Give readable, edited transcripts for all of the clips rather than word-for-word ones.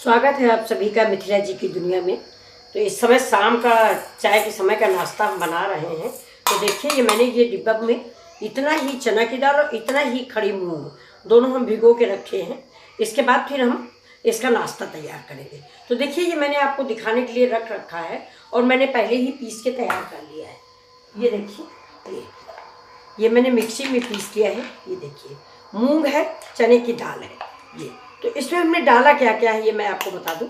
स्वागत है आप सभी का मिथिला जी की दुनिया में। तो इस समय शाम का चाय के समय का नाश्ता हम बना रहे हैं। तो देखिए ये मैंने ये डिब्बा में इतना ही चना की दाल और इतना ही खड़ी मूंग दोनों हम भिगो के रखे हैं। इसके बाद फिर हम इसका नाश्ता तैयार करेंगे। तो देखिए ये मैंने आपको दिखाने के लिए रख रखा है और मैंने पहले ही पीस के तैयार कर लिया है। ये देखिए ये मैंने मिक्सी में पीस लिया है। ये देखिए मूंग है, चने की दाल है। ये तो इसमें हमने डाला क्या क्या है ये मैं आपको बता दूं।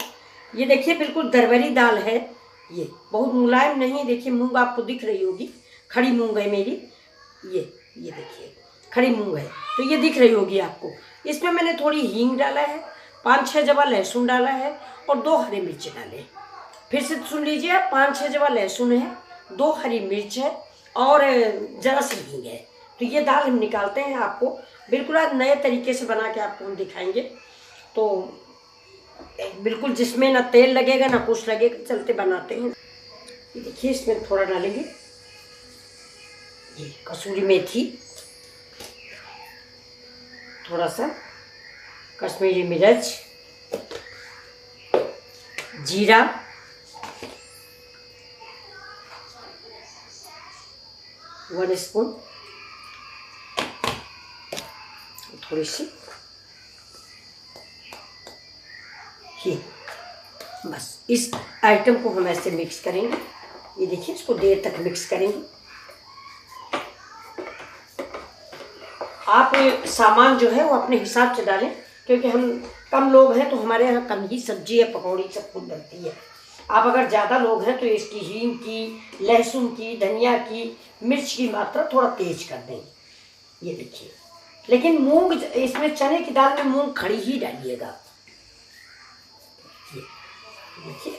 ये देखिए बिल्कुल दरबरी दाल है, ये बहुत मुलायम नहीं। देखिए मूंग आपको दिख रही होगी, खड़ी मूंग है मेरी। ये देखिए खड़ी मूंग है, तो ये दिख रही होगी आपको। इसमें मैंने थोड़ी हींग डाला है, 5-6 जवा लहसुन डाला है और 2 हरी मिर्च डाले। फिर से सुन लीजिए आप, 5-6 जवा लहसुन है, 2 हरी मिर्च है और ज़रा सी हींग है। तो ये दाल हम निकालते हैं, आपको बिल्कुल आज नए तरीके से बना के आपको हम दिखाएंगे। तो बिल्कुल जिसमें ना तेल लगेगा ना कुछ लगेगा, चलते बनाते हैं। ये देखिए इसमें थोड़ा डालेंगे ये कसूरी मेथी, थोड़ा सा कश्मीरी मिर्च, जीरा, वन स्पून, थोड़ी सी ये, बस इस आइटम को हम ऐसे मिक्स करेंगे। ये देखिए इसको देर तक मिक्स करेंगे। आप सामान जो है वो अपने हिसाब से डालें, क्योंकि हम कम लोग हैं तो हमारे यहाँ कम ही सब्जी या पकौड़ी सब कुछ बनती है। आप अगर ज़्यादा लोग हैं तो इसकी हींग की, लहसुन की, धनिया की, मिर्च की मात्रा थोड़ा तेज कर दें। ये देखिए, लेकिन मूंग इसमें चने की दाल में मूंग खड़ी ही डालिएगा। देखिए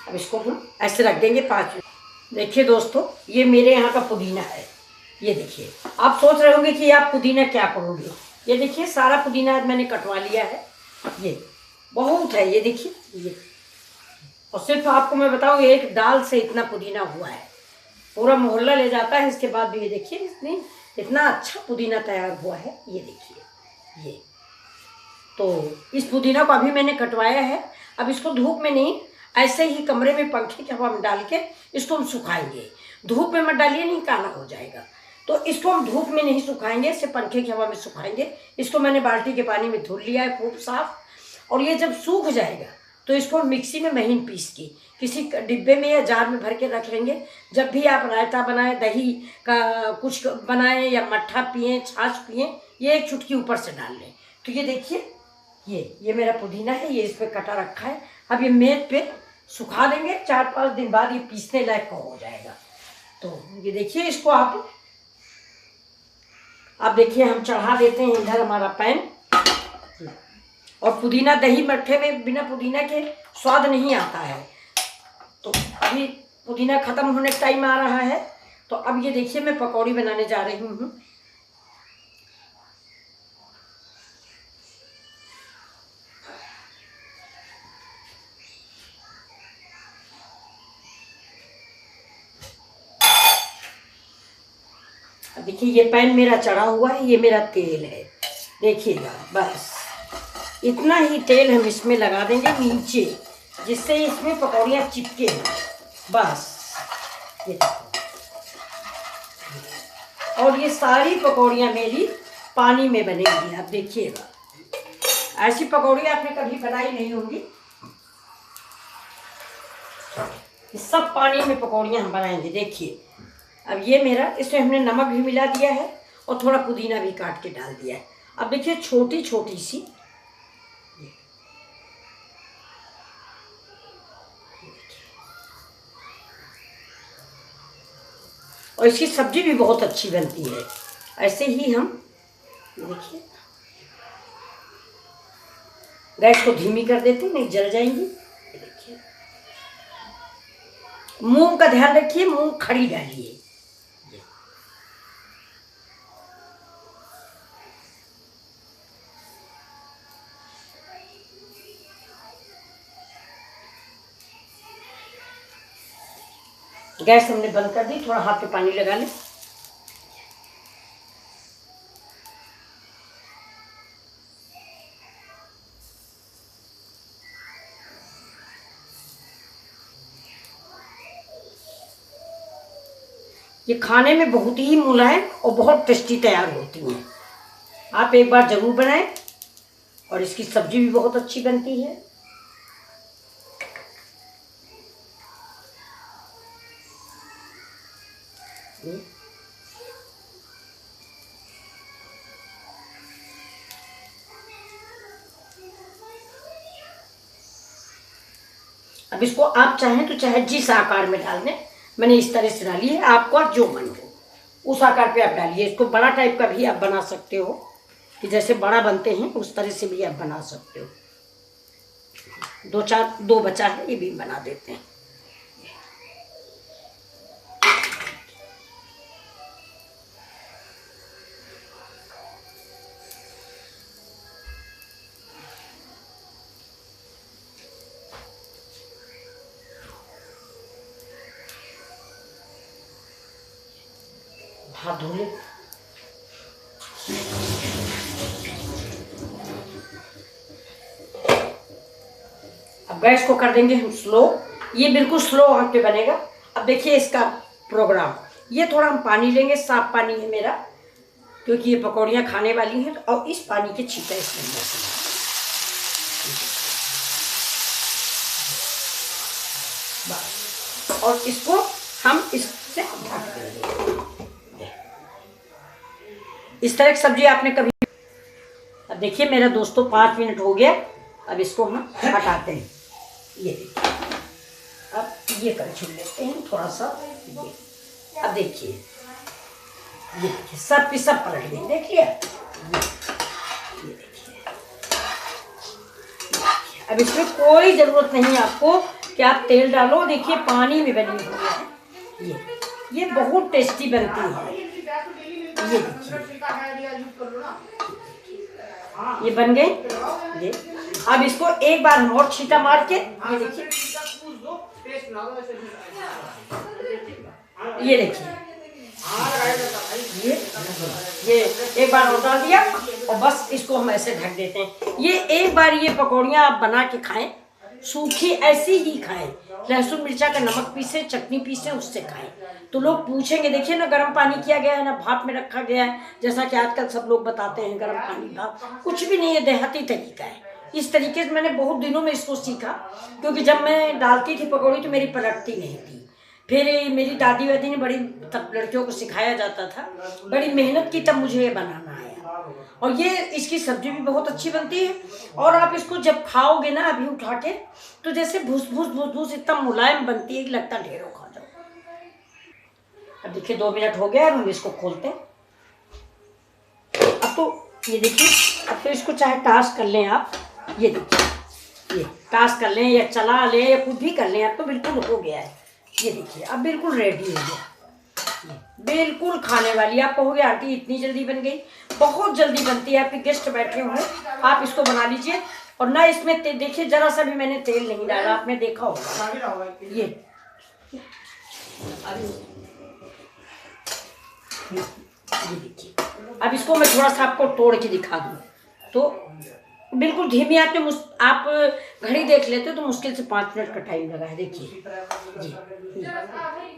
अब इसको हम ऐसे रख देंगे 5 मिनट। देखिए दोस्तों ये मेरे यहाँ का पुदीना है। ये देखिए आप सोच रहे होंगे कि आप पुदीना क्या करोगे। ये देखिए सारा पुदीना आज मैंने कटवा लिया है। ये बहुत है, ये देखिए ये, और सिर्फ आपको मैं बताऊँ एक डाल से इतना पुदीना हुआ है, पूरा मोहल्ला ले जाता है। इसके बाद भी ये देखिए इतना अच्छा पुदीना तैयार हुआ है। ये देखिए ये, तो इस पुदीना को अभी मैंने कटवाया है। अब इसको धूप में नहीं, ऐसे ही कमरे में पंखे की हवा में डाल के इसको हम सुखाएंगे। धूप में मत डालिए, नहीं काला हो जाएगा। तो इसको हम धूप में नहीं सुखाएंगे, इसे पंखे की हवा में सुखाएंगे। इसको मैंने बाल्टी के पानी में धुल लिया है खूब साफ। और ये जब सूख जाएगा तो इसको मिक्सी में महीन पीस के किसी डिब्बे में या जार में भर के रख लेंगे। जब भी आप रायता बनाएं, दही का कुछ बनाएं या मट्ठा पिएं, छाछ पिएं, ये एक चुटकी ऊपर से डाल लें। तो ये देखिए ये मेरा पुदीना है, ये इस पर कटा रखा है। अब ये मेज पे सुखा देंगे, 4-5 दिन बाद ये पीसने लायक हो जाएगा। तो ये देखिए इसको आप देखिए हम चढ़ा देते हैं इधर हमारा पैन। और पुदीना दही मट्ठे में बिना पुदीना के स्वाद नहीं आता है। तो अभी पुदीना ख़त्म होने का टाइम आ रहा है। तो अब ये देखिए मैं पकौड़ी बनाने जा रही हूँ। देखिए ये पैन मेरा चढ़ा हुआ है, ये मेरा तेल है, देखिएगा। बस इतना ही तेल हम इसमें लगा देंगे नीचे, जिससे इसमें पकौड़ियाँ चिपके हैं। बस ये देखो, और ये सारी पकौड़ियाँ मेरी पानी में बनेंगी। आप देखिएगा, ऐसी पकौड़ी आपने कभी बनाई नहीं होंगी। सब पानी में पकौड़ियाँ हम बनाएंगे। देखिए अब ये मेरा, इसमें हमने नमक भी मिला दिया है और थोड़ा पुदीना भी काट के डाल दिया है। अब देखिए छोटी छोटी सी, और इसकी सब्जी भी बहुत अच्छी बनती है। ऐसे ही हम देखिए गैस को धीमी कर देते, नहीं जल जाएंगी। देखिए मूंग का ध्यान रखिए, मूंग खड़ी डालिए। गैस हमने बंद कर दी, थोड़ा हाथ पे पानी लगा लें। ये खाने में बहुत ही मुलायम और बहुत टेस्टी तैयार होती हैं। आप एक बार ज़रूर बनाएं। और इसकी सब्जी भी बहुत अच्छी बनती है। अब इसको आप चाहें तो चाहे जिस आकार में डाल दें, मैंने इस तरह से डाली है। आपको जो मन हो उस आकार पे आप डालिए। इसको बड़ा टाइप का भी आप बना सकते हो, कि जैसे बड़ा बनते हैं उस तरह से भी आप बना सकते हो। दो बचा है, ये भी बना देते हैं। हाथ धो ले। अब गैस को कर देंगे हम स्लो। ये बिल्कुल स्लो आंच पे बनेगा। अब देखिए इसका प्रोग्राम। ये थोड़ा हम पानी लेंगे, साफ पानी है मेरा, क्योंकि ये पकौड़ियाँ खाने वाली हैं। और इस पानी के छींटे इसके अंदर बस। और इसको हम इससे ढक देंगे। इस तरह की सब्जी आपने कभी। अब देखिए मेरा दोस्तों 5 मिनट हो गया। अब इसको हम हटाते हैं। ये देखिए, अब ये कर छुड़ लेते हैं थोड़ा सा। ये अब देखिए, ये देखिए सब की सब पलट गई। देखिए ये देखिए। अब इसमें कोई ज़रूरत नहीं है आपको कि आप तेल डालो। देखिए पानी में बनी हुई है। ये बहुत टेस्टी बनती है। ये देखिए, ये बन गई। ये अब इसको एक बार हम और छींटा मार के, ये देखिए, ये देखिए, ये एक बार और डाल दिया और बस इसको हम ऐसे ढक देते हैं। ये एक बार ये पकौड़ियाँ आप बना के खाएं, सूखी ऐसी ही खाएं। लहसुन मिर्चा का नमक पीसे, चटनी पीसे, उससे खाएं। तो लोग पूछेंगे, देखिए ना गर्म पानी किया गया है ना भाप में रखा गया है, जैसा कि आजकल सब लोग बताते हैं गर्म पानी भाप। कुछ भी नहीं है, देहाती तरीका है। इस तरीके से मैंने बहुत दिनों में इसको सीखा, क्योंकि जब मैं डालती थी पकौड़ी तो मेरी पलटती नहीं थी। फिर मेरी दादी वादी ने बड़ी, तब लड़कियों को सिखाया जाता था, बड़ी मेहनत की, तब मुझे ये बनाना आया। और ये इसकी सब्जी भी बहुत अच्छी बनती है। और आप इसको जब खाओगे ना अभी उठा के, तो जैसे भूस भूस भूस भूस इतना मुलायम बनती है कि लगता ढेरों खा जाओ। अब देखिए 2 मिनट हो गया, हम इसको खोलते हैं। अब तो ये देखिए, अब तो इसको चाहे टास कर लें आप। ये देखिए, ये टास कर लें या चला लें या कुछ भी कर लें, अब तो बिल्कुल हो गया है। ये देखिए अब बिल्कुल रेडी हो गया, बिल्कुल खाने वाली। आप कहोगे आंटी इतनी जल्दी बन गई? बहुत जल्दी बनती है। आपके गेस्ट बैठे हुए, आप इसको बना लीजिए। और ना इसमें देखिए जरा सा भी मैंने तेल नहीं डाला, आपने देखा होगा। ये देखिए, अब इसको मैं थोड़ा सा आपको तोड़ के दिखा दूँ तो बिल्कुल धीमी आंच में। आप घड़ी देख लेते हो तो मुश्किल से 5 मिनट का टाइम लगा है। देखिए जी,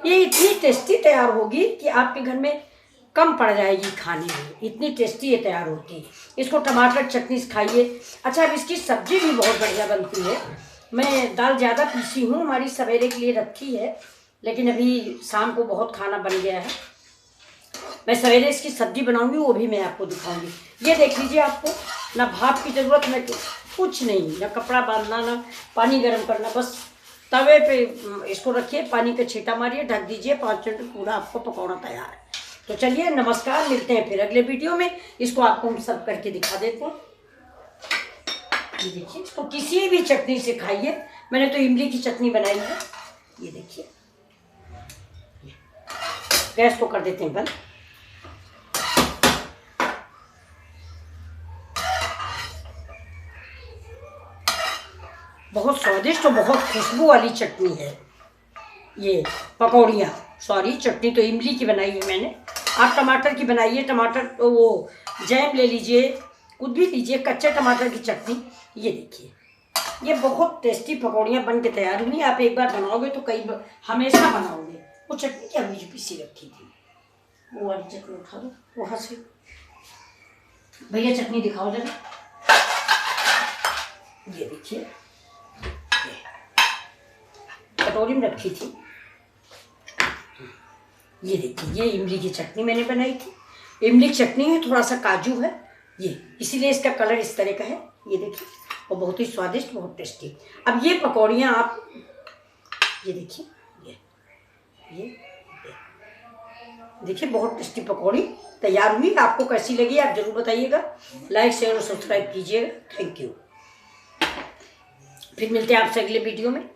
ये इतनी टेस्टी तैयार होगी कि आपके घर में कम पड़ जाएगी खाने में, इतनी टेस्टी ये तैयार होती है। इसको टमाटर चटनी से खाइए। अच्छा, अब इसकी सब्जी भी बहुत बढ़िया बनती है। मैं दाल ज़्यादा पीसी हूँ, हमारी सवेरे के लिए रखी है, लेकिन अभी शाम को बहुत खाना बन गया है। मैं सवेरे इसकी सब्जी बनाऊंगी, वो भी मैं आपको दिखाऊंगी। ये देख लीजिए, आपको ना भाप की ज़रूरत, ना कुछ नहीं, ना कपड़ा बांधना, ना पानी गर्म करना। बस तवे पे इसको रखिए, पानी का छींटा मारिए, ढक दीजिए, 5 मिनट पूरा आपको पकौड़ा तैयार है। तो चलिए नमस्कार, मिलते हैं फिर अगले वीडियो में। इसको आपको हम सर्व करके दिखा देते हैं। ये देखिए, इसको किसी भी चटनी से खाइए। मैंने तो इमली की चटनी बनाई है। ये देखिए, गैस को कर देते हैं बंद। बहुत स्वादिष्ट और बहुत खुशबू वाली चटनी है ये पकौड़ियाँ। सॉरी, चटनी तो इमली की बनाई है मैंने। आप टमाटर की बनाइए, टमाटर तो वो जैम ले लीजिए, कुछ भी लीजिए, कच्चे टमाटर की चटनी। ये देखिए, ये बहुत टेस्टी पकौड़ियाँ बन के तैयार हुई। आप एक बार बनाओगे तो कई हमेशा बनाओगे। वो चटनी क्या बीच पीसी रखी थी। वो वाली चटनी उठा दो वहाँ से। भैया चटनी दिखाओ जरा। ये देखिए कटोरी में रखी थी। ये देखिए ये इमली की चटनी मैंने बनाई थी। इमली की चटनी है, थोड़ा सा काजू है ये, इसीलिए इसका कलर इस तरह का है। ये देखिए और बहुत ही स्वादिष्ट, बहुत टेस्टी। अब ये पकौड़ियाँ आप ये देखिए, ये देखिए बहुत टेस्टी पकौड़ी तैयार हुई। आपको कैसी लगी आप जरूर बताइएगा। लाइक शेयर और सब्सक्राइब कीजिएगा। Thank you. फिर मिलते हैं आपसे अगले वीडियो में।